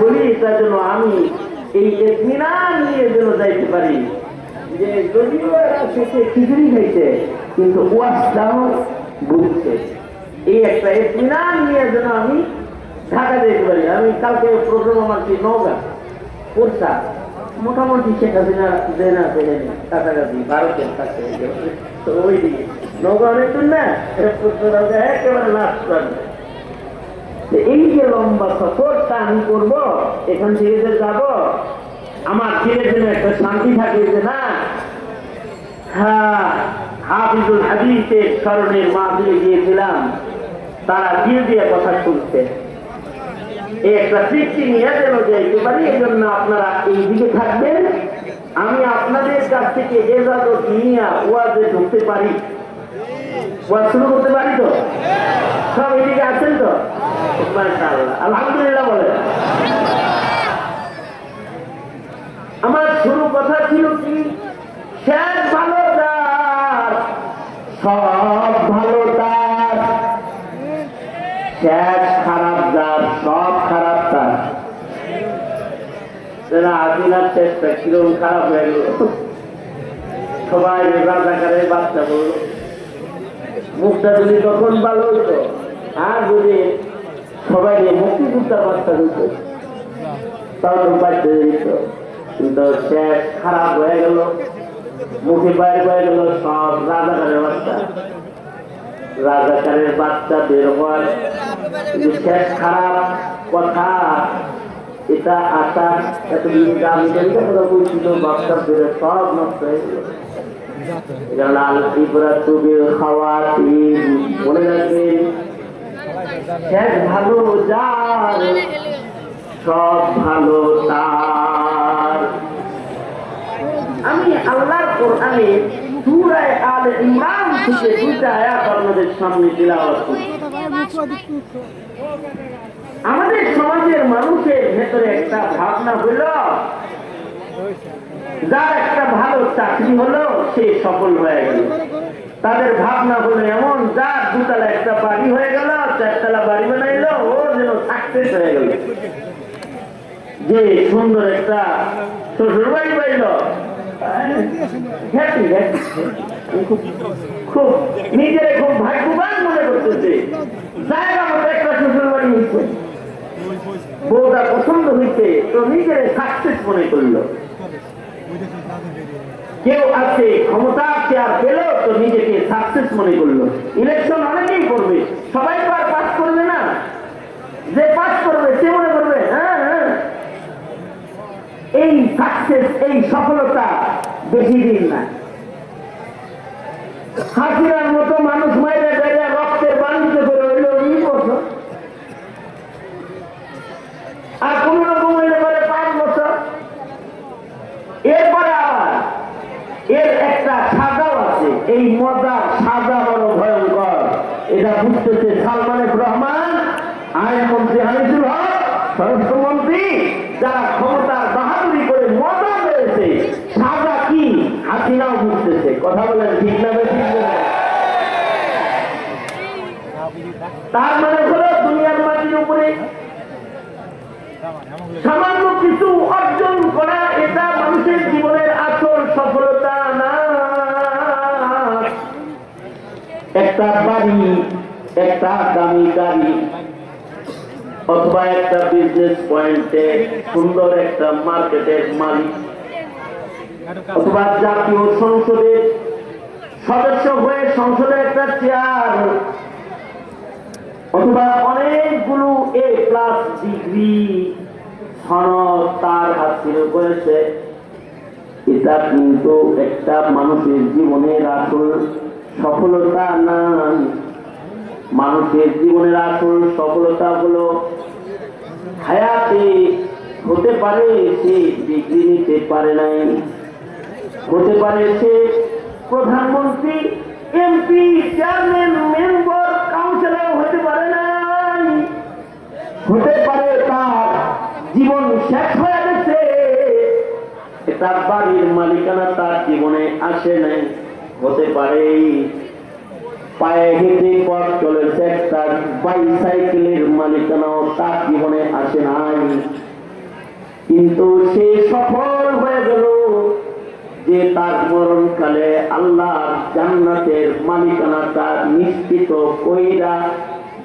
বলি তার জন্য আমি এই ইতমিনান নিয়ে যেন যাইতে পারি যে যদিও এরা শেষে খিচুড়ি খাইছে কিন্তু ওয়াজটাও বুঝছে। এই একটা ইতমিনান নিয়ে যেন আমি ঢাকা যেতে পারি। আমি কালকে প্রোগ্রাম আমার কি নওগাঁ কোর্সা মোটামুটি শেখ হাসিনা দেনা পেলেনি কাছাকাছি ভারতের কাছে তো ওই দিকে নওগাঁ অনেক দূর না একেবারে লাস্ট পারবে। এই যে লম্বা সফরটা আমি করবো এখান থেকে যে যাব আমার ধীরে ধীরে একটা শান্তি থাকে যে না হ্যাঁ হাফিজুল হাদিসের স্মরণের মাহফিলে গিয়েছিলাম, তারা দিয়ে দিয়ে কথা শুনছে, এই একটা তৃপ্তি নিয়ে যেন যাইতে পারি। এই জন্য আপনারা এই দিকে থাকবেন, আমি আপনাদের কাছ থেকে এজাজত নিয়ে ওয়াজে ঢুকতে পারি, ওয়াজ শুরু করতে পারি তো? সব এদিকে আছেন তো? আলহামদুলিল্লাহ বলে। আমার শুরু কথা ছিল কি, শেষ ভালো তার, সব ভালো তার, শেষ খারাপ যার, সব খারাপ তার। আদিনার শেষটা কিরকম খারাপ হয়ে গেল, সবাই রাজাকারের বাচ্চা বলল, মুখটা যদি তখন ভালো হইতো, আর যদি সবাই মুক্তিযোদ্ধার বাচ্চা হইতো তাহলে বাচ্চা দিত, কিন্তু শেষ খারাপ হয়ে গেল, মুখে বাইরে হয়ে গেল সব রাজাকারের বাচ্চা। রাজাকারের বাচ্চা বের হওয়ার শেষ খারাপ কথা, এটা আশা এতদিন আমি কথা বলছিল, বাচ্চা বেরো সব নষ্ট হয়ে গেল। মনে রাখবেন, শেষ ভালো যার, সব ভালো তার। আমি আল্লাহর কোরআনে সূরা আলে ইমরান থেকে দুইটা আয়াত আপনাদের সামনে তিলাওয়াত করি। আমাদের সমাজের মানুষের ভেতরে একটা ভাবনা হইল, যার একটা ভালো চাকরি হলো সে সফল হয়ে গেল। তাদের ভাবনা হলো এমন, যার দুতলা একটা বাড়ি হয়ে গেল, চারতলা বাড়ি বানাইলো, ও যেন সাকসেস হয়ে গেল। যে সুন্দর একটা শ্বশুর বাড়ি পাইল, খুব নিজের খুব ভাগ্যবান মনে করতেছে, জায়গা মতো একটা শ্বশুর বাড়ি হয়েছে, বউটা পছন্দ হয়েছে, তো নিজের সাকসেস মনে করলো। কেউ আছে ক্ষমতা চেয়ার পেল, তো নিজেকে সাকসেস মনে করলো। ইলেকশন অনেকেই করবে, সবাই তো আর পাস করবে না, যে পাস করবে সে মনে করবে হ্যাঁ হ্যাঁ এই সাকসেস, এই সফলতা বেশি দিন না। হাসিনার মতো মানুষ মাইরে বেড়ে রক্তের বাণিজ্য করে হইল 20 বছর, আর কোন রকম হইলে পরে 5 বছর। এরপরে আবার এর একটা সাজাও আছে, এই মজার সাজা বড় ভয়ঙ্কর। এটা বুঝতেছে সালমান এফ রহমান, আইনমন্ত্রী আনিসুল হক, স্বরাষ্ট্রমন্ত্রী, যারা ক্ষমতার বাহাদুরি করে মজা পেয়েছে, সাজা কি হাসিনাও বুঝতেছে। কথা বলেন ঠিক না ঠিক না? তার মানে হলো দুনিয়ার মাটির উপরে সামান্য কিছু অর্জন করা, এটা মানুষের জীবনের আসল সফলতা না। একটা বাড়ি, একটা দামি গাড়ি, অথবা একটা বিজনেস পয়েন্টে সুন্দর একটা মার্কেটের মালিক, অথবা জাতীয় সংসদের সদস্য হয়ে সংসদে একটা চেয়ার, অথবা অনেকগুলো A+ ডিগ্রি সনদ তার হাসিল করেছে, এটা কিন্তু একটা মানুষের জীবনের আসল সফলতা না। মানুষের জীবনের আসল সফলতা হলো হায়াতে হতে পারে সে ডিগ্রি নিতে পারে নাই, হতে পারে সে প্রধানমন্ত্রী, MP, চেয়ারম্যান, মেম্বার, কাউন্সিলর হতে পারে নাই, হতে পারে তার জীবন শেষ হয়ে গেছে, এটা বাড়ির মালিকানা তার জীবনে আসে নাই, হতে পারে পায়ে হেঁটে পথ চলেছে, একটা বাইসাইকেলের মালিকানাও তার জীবনে আসে নাই, কিন্তু সে সফল হয়ে গেল যে তার মরণকালে আল্লাহ জান্নাতের মালিকানাটা নিশ্চিত কইরা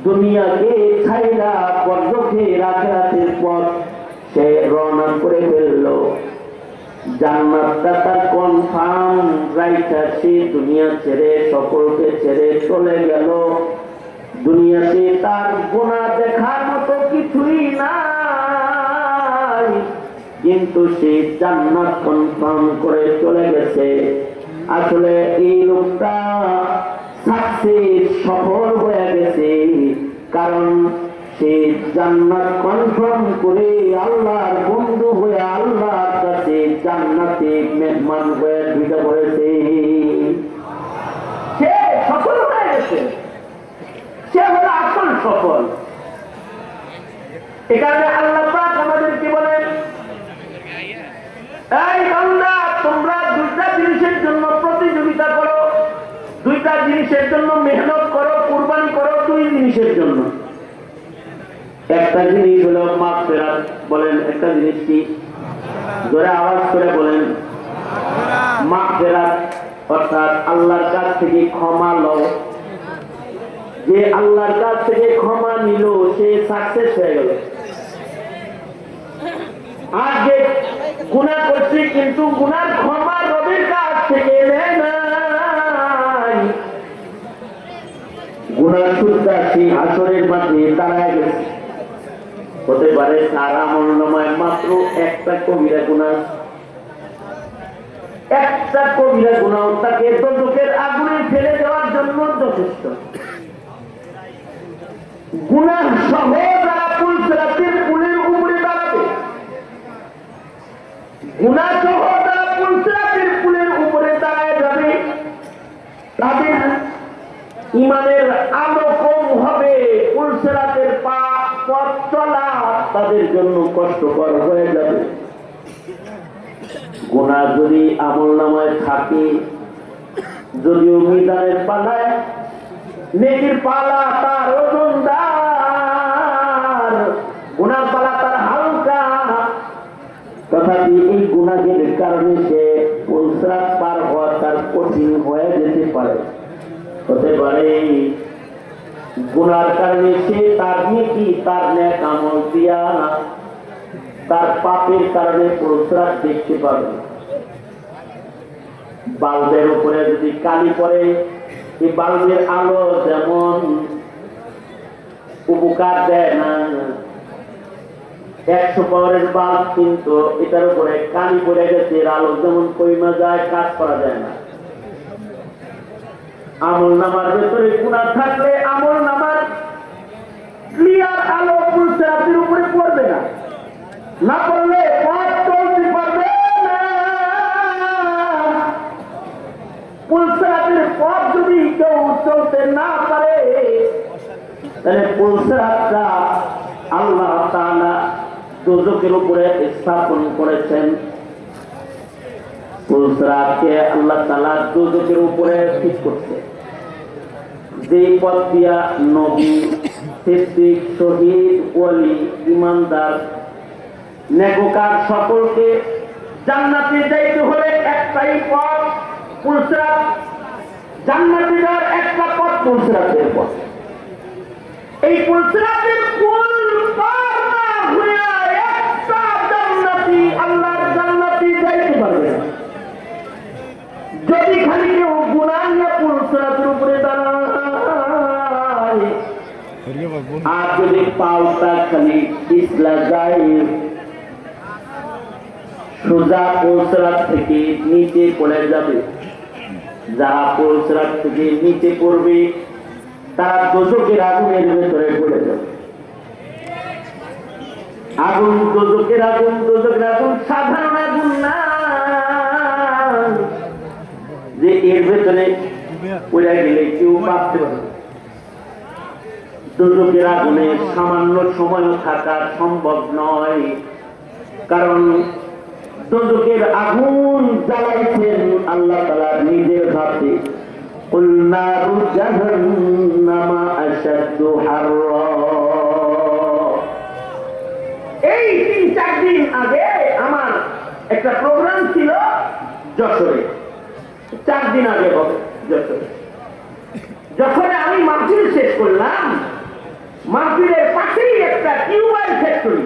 দুনিয়াকে ছাইরা পর্যকে আখিরাতের পথ সে রওনা করে ফেলল। জান্নাতটা তার কনফার্ম রাইটা, সে দুনিয়া ছেড়ে সকলকে ছেড়ে চলে গেল। দুনিয়াতে তার গুনাহ দেখার মতো কিছুই নাই, কিন্তু সে জান্নাত কনফার্ম করে চলে গেছে। আসলে এই লোকটা সাকসেস, সফল হয়ে গেছে, কারণ সে জান্নাত কনফার্ম করে আল্লাহর বন্ধু হয়ে আল্লাহর কাছে জান্নাতে মেহমান হয়ে ঢুকে পড়েছে। সে সফল হয়ে গেছে, সে হলো আসল সফল। এখানে আল্লাহ পাক আমাদেরকে বলেন, এই বান্দা, তোমরা দুইটা জিনিসের জন্য প্রতিযোগিতা করো, দুইটা জিনিসের জন্য মেহনত করো, কুরবানি করো, দুই জিনিসের জন্য। একটা জিনিস হলো মাগফিরাত। বলেন একটা জিনিস কি? জোরে আওয়াজ করে বলেন। মাগফিরাত অর্থাৎ আল্লাহর কাছ থেকে ক্ষমা লও। যে আল্লাহর কাছ থেকে ক্ষমা নিল সে সাকসেস হয়ে গেল। আর যে গুনাহ করছে কিন্তু গুনার ক্ষমা রবের কাছ থেকে নেয় নাই, গুনার সুদ্ধা সেই হাসরের মাঠে দাঁড়ায় গেছে। হতে পারে তার আমলনামায় মাত্র একটা কবিরা গুনাহ, একটা কবিরা গুনাহ তাকে দোজখের আগুনে ফেলে দেওয়ার জন্য যথেষ্ট। গুনাহ সহ যারা পুলসিরাতের পুলের উপরে দাঁড়াবে, গুনাহ সহ যারা পুলসিরাতের পুলের উপরে দাঁড়ায় যাবে, তাদের ইমানের আলো কম হবে, পুলসিরাতের পথ চলা তাদের জন্য কষ্টকর হয়ে যাবে। গুনাহ যদি আমলনামায় থাকে, যদিও মিজানের পালায় নেকির পালা তার ওজনদার, গুনার পালা তার হালকা, তথাপি এই গুনাহের কারণে সে পুলসিরাত পার হওয়া তার কঠিন হয়ে যেতে পারে। হতে পারে গুনার কারণে সে তার নেকি, তার নেক আমল দিয়া তার পাপের কারণে পুলসিরাত দেখতে পাবে। বাল্বের উপরে যদি কালি পড়ে, এই বাল্বের আলো যেমন উপকার দেয় না, 100 পাওয়ারের বাল্ব, কিন্তু এটার উপরে কালি পড়ে গেছে, এর আলো যেমন কইমা যায়, কাজ করা যায় না। আমলনামার ভেতরে গুনাহ থাকলে আমলনামার ক্লিয়ার আলো পুলসিরাতের উপরে পড়বে না, না পড়লে পথ চলতে পারবে না। পুলসিরাতের পথ যদি কেউ চলতে না পারে, তাহলে পুলসিরাতটা আল্লাহ তাআলা দোজখের উপরে স্থাপন করেছেন। পুলসিরাতকে আল্লাহ তাআলা দোজখের উপরে ঠিক করছে। যে পথ দিয়া নবী, সিদ্দিক, শহীদ, ওয়ালি, ইমানদার, নেককার সকলকে জান্নাতে যাইতে হলে একটাই পথ পুলসিরাত। জান্নাতে যাওয়ার একটা পথ পুলসিরাতের পথ। এই পুলসিরাতের পুল পার না হইয়া একটা জান্নাতি আল্লাহর জান্নাতে যাইতে পারবে না। যদি খালি কেউ গুনাহ নিয়ে পুলসিরাতের উপরে দাঁড়ায়, আর যদি পাওটা খালি পিছলা যায়, সোজা পুলসিরাত থেকে নিচে পড়ে যাবে। যারা পুলসিরাত থেকে নিচে পড়বে তারা দোজখের আগুনের ভেতরে পড়ে যাবে। আগুন, দোজখের আগুন, দোজখের আগুন সাধারণ আগুন না যে এর ভেতরে পড়ে গেলে কেউ বাঁচতে পারবে। দোজখের আগুনে সামান্য সময় থাকা সম্ভব নয়, কারণ দোজখের আগুন জ্বালাইছেন আল্লাহ তাআলা নিজের হাতে। قل نار جهنم أشد حرا। এই 3-4 দিন আগে আমার একটা প্রোগ্রাম ছিল যশোরে, 4 দিন আগে হবে যশোরে। যখন আমি মাহফিল শেষ করলাম, মাহফিলের পাশেই একটা টিউবওয়েল ফ্যাক্টরি,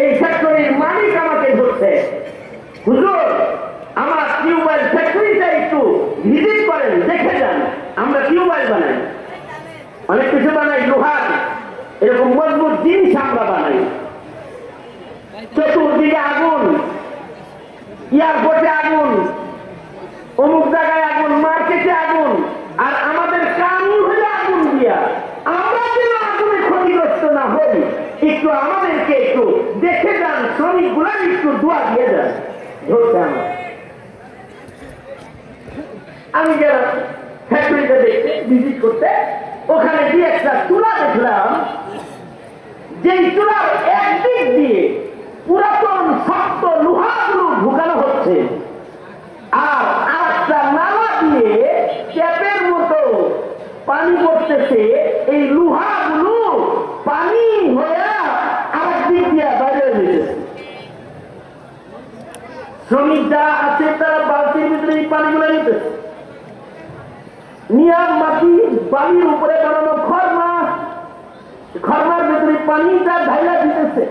এই ফ্যাক্টরির মালিক আমাকে ধরছে, হুজুর আমার টিউবওয়েল ফ্যাক্টরিটা একটু ভিজিট করেন, দেখে যান, আমরা টিউবওয়েল বানাই, অনেক কিছু বানাই, লোহার এরকম মজবুত জিনিস আমরা বানাই, চতুর্দিকে আগুন, এয়ারপোর্টে আগুন, অমুক জায়গায় আগুন, মার্কেটে আগুন, আর আমাদের কানুন হলে আগুন দিয়া আমরা যেন আগুনে ক্ষতিগ্রস্ত না হই, একটু আমাদেরকে একটু দেখে যান, শ্রমিকগুলো একটু দোয়া দিয়ে যান। ধরতে আমি গেলাম ফ্যাক্টরিতে দেখতে, ভিজিট করতে, ওখানে দিয়ে একটা চুলা দেখলাম, যেই চুলার একদিক দিয়ে পুরাতন শক্ত লোহাগুলো ঢুকানো হচ্ছে, আর আরেকটা নালা দিয়ে ট্যাপের মতো পানি পড়তেছে, এই লোহাগুলো পানি হয়ে আরেক দিক দিয়ে বাইরে হয়েছে। শ্রমিক যারা আছে তারা বালতির ভিতরে এই পানিগুলো নিতেছে, নিয়ে মাটি বালির উপরে বানানো খরমার ভিতরে পানিটা ঢাইলা দিতেছে।